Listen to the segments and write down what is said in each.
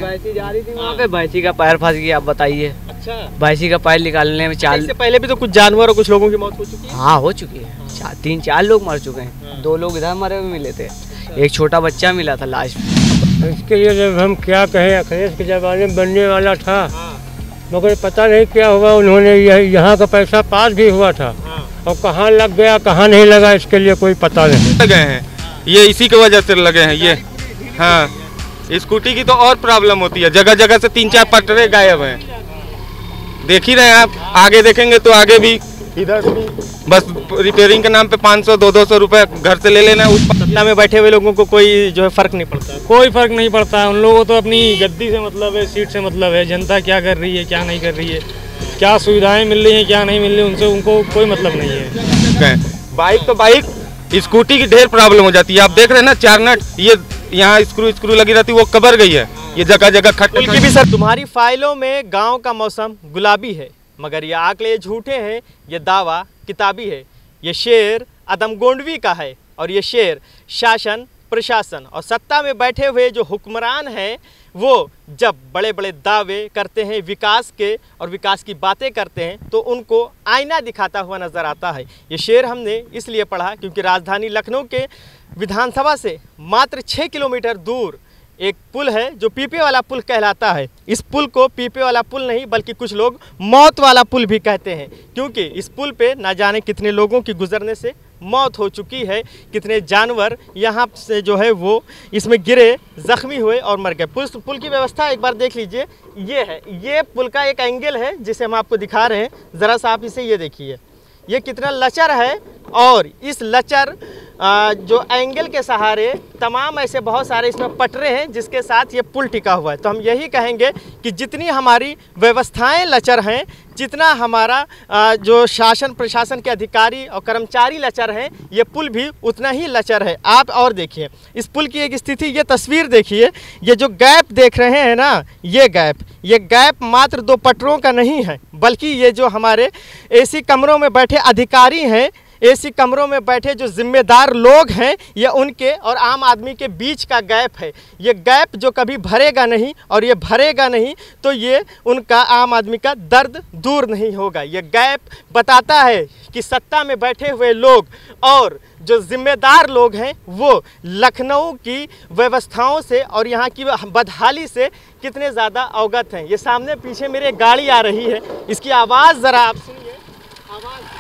भैंसी जा रही थी वहाँ पे, भैंसी का पैर फंस गया। आप बताइए। अच्छा, भैंसी का पैर निकालने में इससे पहले भी तो कुछ जानवर और कुछ लोगों की मौत हो चुकी है। हाँ हो चुकी है। 3-4 लोग मर चुके हैं। 2 लोग इधर मरे हुए मिले थे, एक छोटा बच्चा मिला था लास्ट में। इसके लिए जब हम क्या कहें, अखिलेश के ज़माने में बनने वाला था, मगर पता नहीं क्या हुआ, उन्होंने यहाँ का पैसा पास भी हुआ था और कहाँ लग गया कहाँ नहीं लगा, इसके लिए कोई पता नहीं। लगे हैं ये इसी की वजह से लगे हैं ये। हाँ, स्कूटी की तो और प्रॉब्लम होती है, जगह जगह से 3-4 पटरे गायब हैं। देख ही रहे हैं आप, आगे देखेंगे तो आगे भी इधर भी बस रिपेयरिंग के नाम पे 500-200 रुपए घर से ले लेना। सत्ता में बैठे हुए लोगों को कोई जो है फर्क नहीं पड़ता। कोई फर्क नहीं पड़ता, उन लोगों को तो अपनी गद्दी से मतलब है, सीट से मतलब है। जनता क्या कर रही है क्या नहीं कर रही है, क्या सुविधाएं मिल रही हैं क्या नहीं मिल रही, उनसे उनको कोई मतलब नहीं है। बाइक तो बाइक, स्कूटी की ढेर प्रॉब्लम हो जाती है। आप देख रहे हैं ना, 4 नट ये यहाँ स्क्रू लगी रहती है, वो कबर गई है। ये जगह जगह खट्टे की भी सर, तुम्हारी फाइलों में गांव का मौसम गुलाबी है, मगर ये आंकड़े झूठे हैं, ये दावा किताबी है। ये शेर अदमगोंडवी का है और ये शेर शासन प्रशासन और सत्ता में बैठे हुए जो हुक्मरान हैं वो जब बड़े बड़े दावे करते हैं विकास के और विकास की बातें करते हैं तो उनको आईना दिखाता हुआ नज़र आता है। ये शेर हमने इसलिए पढ़ा क्योंकि राजधानी लखनऊ के विधानसभा से मात्र 6 किलोमीटर दूर एक पुल है जो पीपे वाला पुल कहलाता है। इस पुल को पीपे वाला पुल नहीं बल्कि कुछ लोग मौत वाला पुल भी कहते हैं, क्योंकि इस पुल पे ना जाने कितने लोगों की गुजरने से मौत हो चुकी है, कितने जानवर यहाँ से जो है वो इसमें गिरे, जख्मी हुए और मर गए। पुल की व्यवस्था एक बार देख लीजिए, ये है, ये पुल का एक एंगल है जिसे हम आपको दिखा रहे हैं। ज़रा सा आप इसे ये देखिए, ये कितना लचर है और इस लचर जो एंगल के सहारे तमाम ऐसे बहुत सारे इसमें पटरे हैं जिसके साथ ये पुल टिका हुआ है। तो हम यही कहेंगे कि जितनी हमारी व्यवस्थाएं लचर हैं, जितना हमारा जो शासन प्रशासन के अधिकारी और कर्मचारी लचर हैं, ये पुल भी उतना ही लचर है। आप और देखिए इस पुल की एक स्थिति, ये तस्वीर देखिए, ये जो गैप देख रहे हैं ना, ये गैप मात्र 2 पटरों का नहीं है, बल्कि ये जो हमारे एसी कमरों में बैठे अधिकारी हैं, एसी कमरों में बैठे जो जिम्मेदार लोग हैं, ये उनके और आम आदमी के बीच का गैप है। ये गैप जो कभी भरेगा नहीं और ये भरेगा नहीं तो ये उनका आम आदमी का दर्द दूर नहीं होगा। ये गैप बताता है कि सत्ता में बैठे हुए लोग और जो जिम्मेदार लोग हैं वो लखनऊ की व्यवस्थाओं से और यहाँ की बदहाली से कितने ज़्यादा अवगत हैं। ये सामने पीछे मेरे गाड़ी आ रही है, इसकी आवाज़ ज़रा आप सुनिए, आवाज़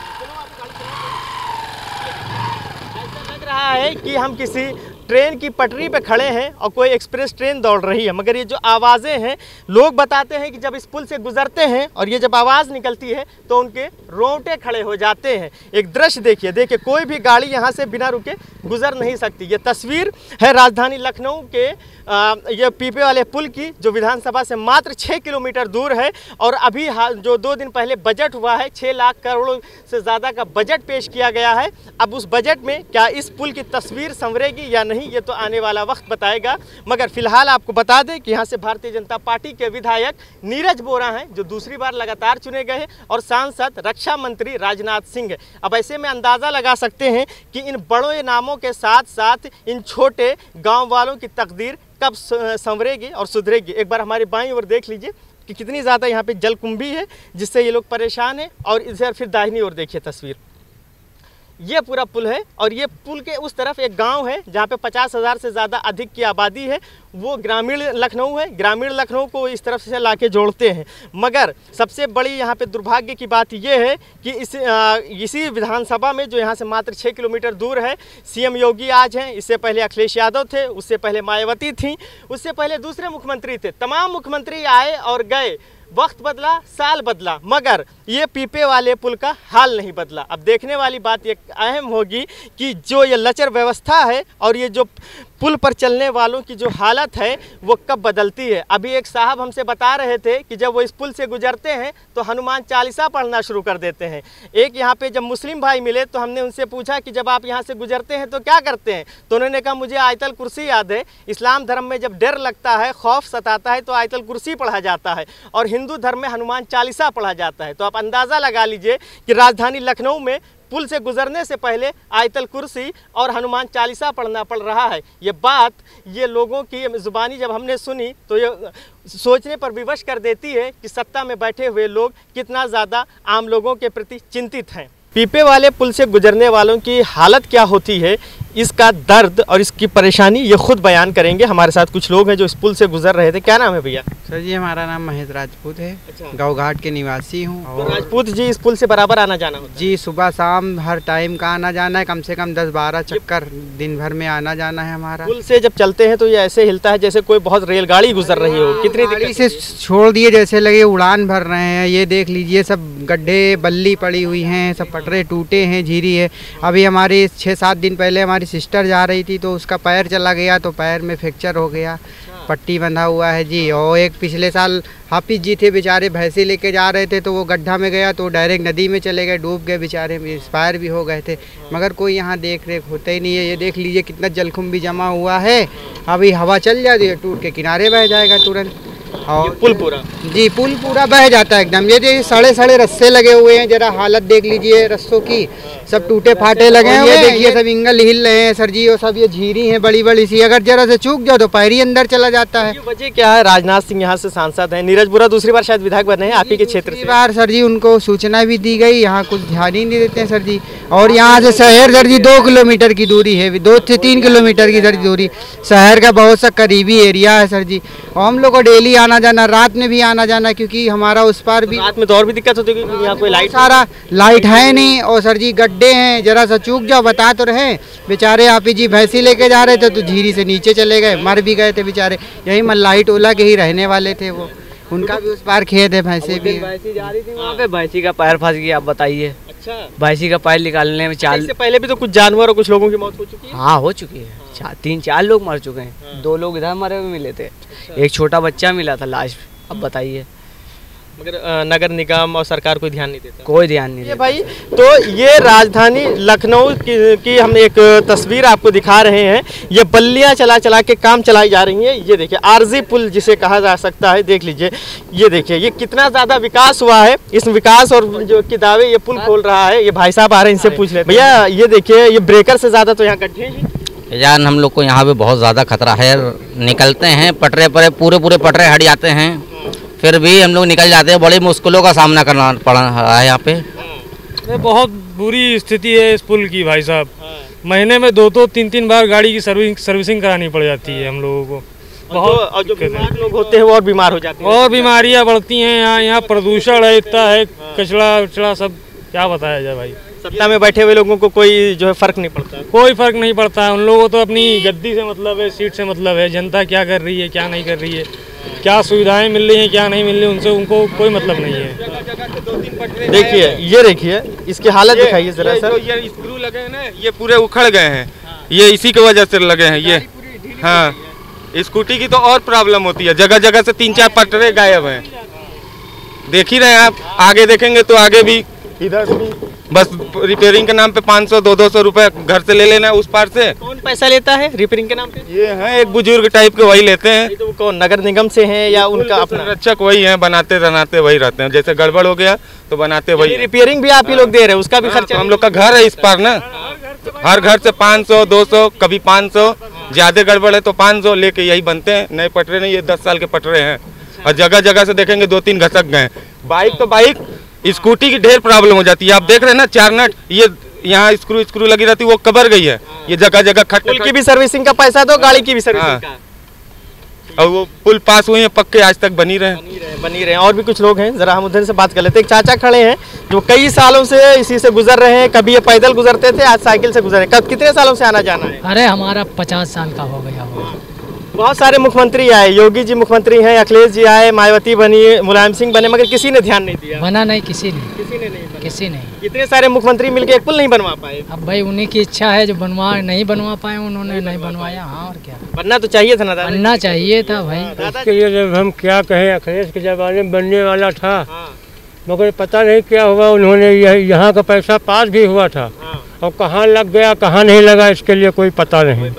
रहा है कि हम किसी ट्रेन की पटरी पे खड़े हैं और कोई एक्सप्रेस ट्रेन दौड़ रही है। मगर ये जो आवाज़ें हैं, लोग बताते हैं कि जब इस पुल से गुजरते हैं और ये जब आवाज़ निकलती है तो उनके रोंगटे खड़े हो जाते हैं। एक दृश्य देखिए, कोई भी गाड़ी यहाँ से बिना रुके गुजर नहीं सकती। ये तस्वीर है राजधानी लखनऊ के ये पीपे वाले पुल की, जो विधानसभा से मात्र 6 किलोमीटर दूर है। और अभी जो 2 दिन पहले बजट हुआ है, 6 लाख करोड़ से ज़्यादा का बजट पेश किया गया है। अब उस बजट में क्या इस पुल की तस्वीर संवरेगी या नहीं, ये तो आने वाला वक्त बताएगा। मगर फिलहाल आपको बता दें कि यहाँ से भारतीय जनता पार्टी के विधायक नीरज बोरा हैं, जो दूसरी बार लगातार चुने गए हैं, और सांसद रक्षा मंत्री राजनाथ सिंह। अब ऐसे में अंदाज़ा लगा सकते हैं कि इन बड़े नामों के साथ साथ इन छोटे गाँव वालों की तकदीर कब संवरेगी और सुधरेगी। एक बार हमारी बाईं ओर देख लीजिए कि कितनी ज़्यादा यहाँ पे जलकुंभी है जिससे ये लोग परेशान हैं। और इधर फिर दाहिनी ओर देखिए तस्वीर, ये पूरा पुल है और ये पुल के उस तरफ एक गांव है जहाँ पे 50,000 से ज़्यादा अधिक की आबादी है। वो ग्रामीण लखनऊ है, ग्रामीण लखनऊ को इस तरफ से लाके जोड़ते हैं। मगर सबसे बड़ी यहाँ पे दुर्भाग्य की बात ये है कि इसी विधानसभा में जो यहाँ से मात्र 6 किलोमीटर दूर है, सीएम योगी आज हैं, इससे पहले अखिलेश यादव थे, उससे पहले मायावती थी, उससे पहले दूसरे मुख्यमंत्री थे। तमाम मुख्यमंत्री आए और गए, वक्त बदला, साल बदला, मगर ये पीपे वाले पुल का हाल नहीं बदला। अब देखने वाली बात ये अहम होगी कि जो ये लचर व्यवस्था है और ये जो पुल पर चलने वालों की जो हालत है वो कब बदलती है। अभी एक साहब हमसे बता रहे थे कि जब वो इस पुल से गुजरते हैं तो हनुमान चालीसा पढ़ना शुरू कर देते हैं। एक यहाँ पे जब मुस्लिम भाई मिले तो हमने उनसे पूछा कि जब आप यहाँ से गुजरते हैं तो क्या करते हैं, तो उन्होंने कहा मुझे आयतल कुर्सी याद है। इस्लाम धर्म में जब डर लगता है, खौफ सताता है तो आयतल कुर्सी पढ़ा जाता है, और हिंदू धर्म में हनुमान चालीसा पढ़ा जाता है। तो आप अंदाज़ा लगा लीजिए कि राजधानी लखनऊ में पुल से गुजरने से पहले आयतल कुर्सी और हनुमान चालीसा पढ़ना पड़ रहा है। ये बात ये लोगों की ज़ुबानी जब हमने सुनी तो ये सोचने पर विवश कर देती है कि सत्ता में बैठे हुए लोग कितना ज़्यादा आम लोगों के प्रति चिंतित हैं। पीपे वाले पुल से गुजरने वालों की हालत क्या होती है, इसका दर्द और इसकी परेशानी ये खुद बयान करेंगे। हमारे साथ कुछ लोग हैं जो इस पुल से गुजर रहे थे। क्या नाम है भैया? सर जी हमारा नाम महेश राजपूत है। अच्छा। गाँव घाट के निवासी हूँ। तो राजपूत जी इस पुल से बराबर आना जाना होता है? जी सुबह शाम हर टाइम का आना जाना है, कम से कम 10-12 चक्कर दिन भर में आना जाना है हमारा। पुल से जब चलते हैं तो ये ऐसे हिलता है जैसे कोई बहुत रेलगाड़ी गुजर रही हो। कितनी गाड़ी से छोड़ दिए जैसे लगे उड़ान भर रहे हैं। ये देख लीजिए सब गड्ढे बल्ली पड़ी हुई हैं, सब पटरे टूटे हैं, झीरी है। अभी हमारी 6-7 दिन पहले हमारी सिस्टर जा रही थी तो उसका पैर चला गया तो पैर में फ्रैक्चर हो गया, पट्टी बंधा हुआ है जी। और एक पिछले साल हाफिज जी थे बेचारे, भैंसी लेके जा रहे थे तो वो गड्ढा में गया तो डायरेक्ट नदी में चले गए, डूब गए बेचारे, एक्सपायर भी हो गए थे। मगर कोई यहाँ देख रेख होता ही नहीं है। ये देख लीजिए कितना जलकुंभ भी जमा हुआ है। अभी हवा चल जाती है टूट के किनारे बह जाएगा तुरंत। और पुल पूरा जी पुल पूरा बह जाता है एकदम। ये सड़े सड़े रस्से लगे हुए हैं, जरा हालत देख लीजिए रस्सों की, सब टूटे फाटे लगे हुए हैं। देखिए सब इंगल हिल रहे हैं सर जी, और सब ये झीरी हैं बड़ी बड़ी सी, अगर जरा से चूक जाओ तो पैर ही अंदर चला जाता है। ये वजह क्या है? राजनाथ सिंह यहाँ से सांसद हैं, नीरज बुरा दूसरी बार शायद विधायक बने हैं आप ही के क्षेत्र से। बार सर जी उनको सूचना भी दी गई, यहाँ कुछ ध्यान ही नहीं देते हैं सर जी। और यहाँ से शहर सर जी 2 किलोमीटर की दूरी है, 2 से 3 किलोमीटर की सर दूरी, शहर का बहुत सा करीबी एरिया है सर जी। और हम लोग को डेली आना जाना, रात में भी आना जाना, क्योंकि हमारा उस पार भी रात में तो और भी दिक्कत होती है क्योंकि यहाँ कोई लाइट सारा लाइट है नहीं। और सर जी गड्ढे हैं, जरा सा चूक जाओ बता तो रहे। बेचारे आप ही जी भैंसी लेके जा रहे थे तो झीरी से नीचे चले गए, मर भी गए थे बेचारे। यही मल्लाई टोला के ही रहने वाले थे वो, उनका भी उस पार खेत है, भैंसे भी हैं। भैंसी जा रही थी वहाँ पे, भैंसी का पैर फंस गया। आप बताइए, अच्छा भैंसी का पैर निकालने में इससे पहले भी तो कुछ जानवर और कुछ लोगों की मौत हो चुकी है। हाँ हो चुकी है, 3-4 लोग मर चुके हैं। 2 लोग इधर मरे हुए मिले थे, एक छोटा बच्चा मिला था लाश। अब बताइए, मगर नगर निगम और सरकार कोई ध्यान नहीं देता। कोई ध्यान नहीं ये देता। भाई तो ये राजधानी लखनऊ की हम एक तस्वीर आपको दिखा रहे हैं। ये बल्लियां चला चला के काम चलाई जा रही हैं। ये देखिए आरजी पुल जिसे कहा जा सकता है, देख लीजिए। ये देखिए ये कितना ज़्यादा विकास हुआ है। इस विकास और जो के दावे ये पुल खोल रहा है। ये भाई साहब आ रहे हैं, इनसे पूछ ले भैया। ये देखिए ये ब्रेकर से ज़्यादा तो यहाँ गड्ढे हैं यार। हम लोग को यहाँ पे बहुत ज़्यादा खतरा है। निकलते हैं पटरे पर, पूरे पटरे हट जाते हैं, फिर भी हम लोग निकल जाते हैं। बड़ी मुश्किलों का सामना करना पड़ा है यहाँ पे। बहुत बुरी स्थिति है इस पुल की भाई साहब। महीने में 2-3 बार गाड़ी की सर्विसिंग करानी पड़ जाती है हम लोगों को। बहुत और जो बीमार लोग होते हैं वो और बीमार हो जाते हैं। और बीमारियाँ बढ़ती हैं यहाँ प्रदूषण है इतना है, कचरा सब क्या बताया जाए भाई। सत्ता में बैठे हुए लोगों को कोई जो है फर्क नहीं पड़ता। कोई फर्क नहीं पड़ता है उन लोगों को तो अपनी गद्दी से मतलब है, सीट से मतलब है। जनता क्या कर रही है क्या नहीं कर रही है, क्या सुविधाएं मिल रही हैं क्या नहीं मिल रही, उनसे उनको कोई मतलब नहीं है। देखिए ये देखिए इसकी हालत दिखाइए जरा सा। ये स्क्रू लगे हैं ना, ये पूरे उखड़ गए हैं, ये इसी की वजह से लगे हैं ये। हाँ स्कूटी की तो और प्रॉब्लम होती है, जगह जगह से 3-4 पटरे गायब हैं। देख ही रहे हैं आप, आगे देखेंगे तो आगे भी इधर भी बस रिपेयरिंग के नाम पे 500-200 रुपए घर से ले लेना है उस पार से। कौन पैसा लेता है रिपेयरिंग के नाम पे? ये हैं एक बुजुर्ग टाइप के, वही लेते हैं। तो कौन नगर निगम से हैं या उनका अपना? संरक्षक वही हैं, बनाते वही रहते हैं। जैसे गड़बड़ हो गया तो बनाते वही। रिपेयरिंग भी आप ही लोग दे रहे हैं, उसका भी खर्चा? हम लोग का घर है इस पार ना, हर घर से 500-200 कभी 500, ज्यादा गड़बड़ है तो 500 लेके यही बनते हैं। नए पटरे नहीं, ये 10 साल के पटरे हैं। और जगह जगह से देखेंगे 2-3 घसक गए। बाइक तो बाइक, स्कूटी की ढेर प्रॉब्लम हो जाती है। आप देख रहे हैं ना 4 नट, ये यहाँ स्क्रू लगी रहती है, वो कबर गई है। ये जगह जगह पुल की भी सर्विसिंग का पैसा दो, गाड़ी की भी सर्विसिंग का। और वो पुल पास हुए हैं पक्के, आज तक बनी रहे। और भी कुछ लोग हैं, जरा हम उधर से बात कर लेते हैं। एक चाचा खड़े हैं जो कई सालों से इसी से गुजर रहे हैं। कभी ये पैदल गुजरते थे, आज साइकिल से गुजरे। कब कितने सालों से आना जाना है? अरे हमारा 50 साल का हो गया हुआ। बहुत सारे मुख्यमंत्री आए, योगी जी मुख्यमंत्री हैं, अखिलेश जी आए, मायावती बनी, मुलायम सिंह बने, मगर किसी ने ध्यान नहीं दिया। बना नहीं, किसी ने नहीं, किसी नहीं। इतने सारे मुख्यमंत्री मिलकर एक पुल नहीं बनवा पाए। अब भाई उन्हीं की इच्छा है, जो नहीं बनवा पाए उन्होंने नहीं बनवाया। हाँ और क्या, बनना तो चाहिए था ना दादा। बनना चाहिए था भाई। इसके लिए जब हम क्या कहें, अखिलेश के ज़माने में बनने वाला था, मगर पता नहीं क्या हुआ। उन्होंने यहाँ का पैसा पास भी हुआ था और कहाँ लग गया कहाँ नहीं लगा, इसके लिए कोई पता नहीं।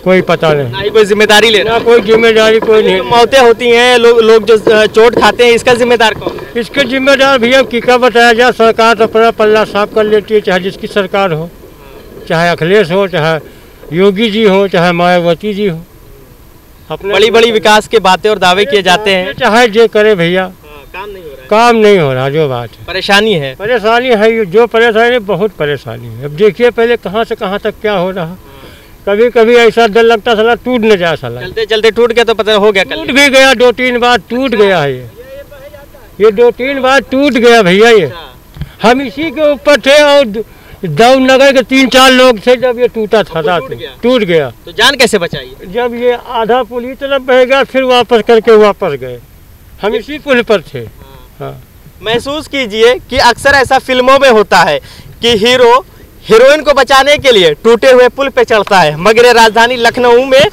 कोई पता नहीं, ना ही कोई जिम्मेदारी ले रहा ना कोई जिम्मेदारी कोई है। नहीं। जो मौतें होती हैं, लोग जो चोट खाते हैं, इसका जिम्मेदार कौन है? इसके जिम्मेदार भैया की क्या बताया जाए, सरकार तो अपना पल्ला साफ कर लेती है, चाहे जिसकी सरकार हो, चाहे अखिलेश हो, चाहे योगी जी हो, चाहे मायावती जी हो। अपने बड़ी बड़ी विकास के बातें और दावे किए जाते हैं, चाहे जो करे भैया, काम नहीं हो रहा है, काम नहीं हो रहा। जो बात है, परेशानी है। परेशानी है, ये जो परेशानी, बहुत परेशानी है। अब देखिए पहले कहाँ से कहाँ तक क्या हो रहा। कभी कभी ऐसा डर लगता साला टूट न जाए, साला चलते चलते टूट गया तो पता हो गया, टूट भी गया, 2-3 बार टूट गया है। ये 2-3 बार टूट गया भैया। ये हम इसी के ऊपर थे और दौड़ नगर के 3-4 लोग थे जब ये टूटा था, रात में टूट गया। तो जान कैसे बचाई? जब ये आधा पुल ही तरफ बह गया, फिर वापस करके वापस गए। हम इसी पुल पर थे। हाँ। महसूस कीजिए कि अक्सर ऐसा फिल्मों में होता है कि हीरो हीरोइन को बचाने के लिए टूटे हुए पुल पे चढ़ता है, मगर ये राजधानी लखनऊ में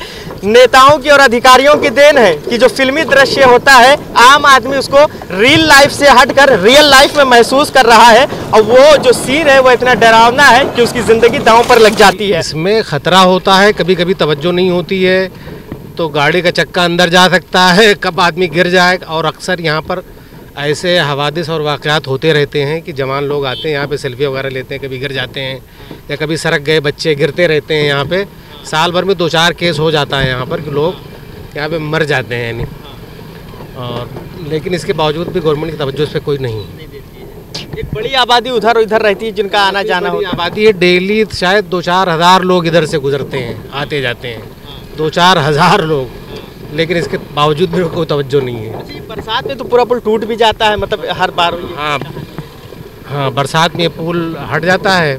नेताओं की और अधिकारियों की देन है कि जो फिल्मी दृश्य होता है, आम आदमी उसको रियल लाइफ से हटकर रियल लाइफ में महसूस कर रहा है, और वो जो सीन है वो इतना डरावना है कि उसकी ज़िंदगी दांव पर लग जाती है। इसमें ख़तरा होता है, कभी कभी तवज्जो नहीं होती है तो गाड़ी का चक्का अंदर जा सकता है, कब आदमी गिर जाए। और अक्सर यहाँ पर ऐसे हवादिस और वाक़यात होते रहते हैं कि जवान लोग आते हैं यहाँ पे सेल्फी वगैरह लेते हैं, कभी गिर जाते हैं या कभी सड़क गए बच्चे गिरते रहते हैं। यहाँ पे साल भर में 2-4 केस हो जाता है यहाँ पर कि लोग यहाँ पे मर जाते हैं यानी। और लेकिन इसके बावजूद भी गवर्नमेंट की तवज्जो इस पर कोई नहीं। एक बड़ी आबादी उधर उधर रहती है जिनका आना जाना होता है। आबादी है, डेली शायद 2-4 हज़ार लोग इधर से गुजरते हैं, आते जाते हैं, 2-4 हज़ार लोग, लेकिन इसके बावजूद भी कोई तवज्जो नहीं है। बरसात में तो पूरा पुल टूट भी जाता है, मतलब हर बार। हाँ, बरसात में पुल हट जाता है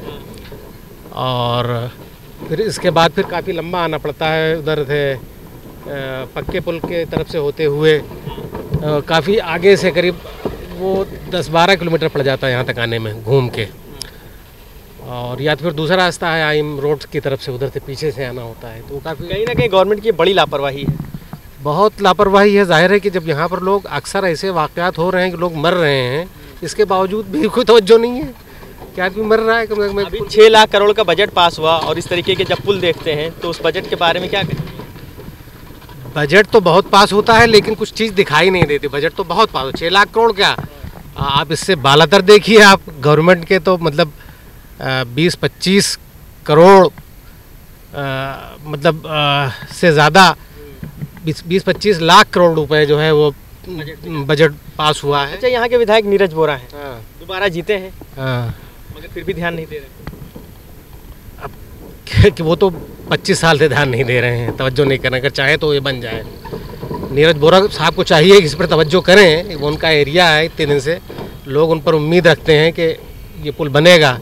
और फिर इसके बाद फिर काफ़ी लंबा आना पड़ता है उधर से पक्के पुल के तरफ से होते हुए, काफ़ी आगे से करीब वो 10-12 किलोमीटर पड़ जाता है यहाँ तक आने में घूम के। और या तो फिर दूसरा रास्ता है आइम रोड की तरफ से, उधर से पीछे से आना होता है। तो काफ़ी कहीं ना कहीं गवर्नमेंट की बड़ी लापरवाही है, बहुत लापरवाही है। जाहिर है कि जब यहाँ पर लोग अक्सर ऐसे वाक़यात हो रहे हैं कि लोग मर रहे हैं, इसके बावजूद भी कोई तवज्जो नहीं है कि आदमी मर रहा है। अभी 6 लाख करोड़ का बजट पास हुआ और इस तरीके के जब पुल देखते हैं तो उस बजट के बारे में क्या कहें? बजट तो बहुत पास होता है लेकिन कुछ चीज़ दिखाई नहीं देती। बजट तो बहुत पास हो, 6 लाख करोड़ क्या, आप इससे बालातर देखिए। आप गवर्नमेंट के तो मतलब 20-25 करोड़ मतलब से ज़्यादा 20-25 लाख करोड़ रुपए जो है वो बजट पास हुआ है। अच्छा, यहाँ के विधायक नीरज बोरा हैं, हाँ। दोबारा जीते हैं, हाँ। मगर फिर भी ध्यान नहीं दे रहे। अब कि वो तो 25 साल से ध्यान नहीं दे रहे हैं, तवज्जो नहीं कर रहे। अगर चाहे तो ये बन जाए। नीरज बोरा साहब को चाहिए कि इस पर तवज्जो करें। वो उनका एरिया है, इतने दिन से लोग उन पर उम्मीद रखते हैं कि ये पुल बनेगा,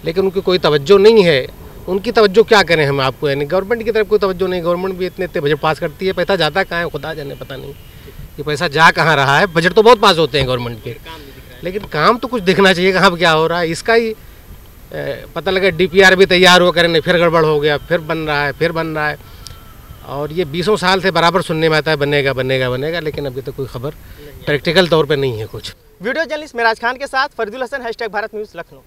लेकिन उनकी कोई तवज्जो नहीं है। उनकी तवज्जो क्या करें हम आपको, यानी गवर्नमेंट की तरफ कोई तवज्जो नहीं। गवर्नमेंट भी इतने बजट पास करती है, पैसा जाता कहाँ है खुदा जाने, पता नहीं ये पैसा जा कहाँ रहा है। बजट तो बहुत पास होते हैं गवर्नमेंट के, लेकिन काम तो कुछ दिखना चाहिए कहाँ पर क्या हो रहा है। इसका ही पता लगा DPR भी तैयार हुआ करें, फिर गड़बड़ हो गया, फिर बन रहा है, फिर बन रहा है। और ये 20 साल से बराबर सुनने में आता है बनेगा बनेगा बनेगा, लेकिन अभी तक कोई खबर प्रैक्टिकल तौर पर नहीं है कुछ। वीडियो जर्नलिस्ट मेराज खान के साथ फरीदुल हसन, #भारत न्यूज़ लखनऊ।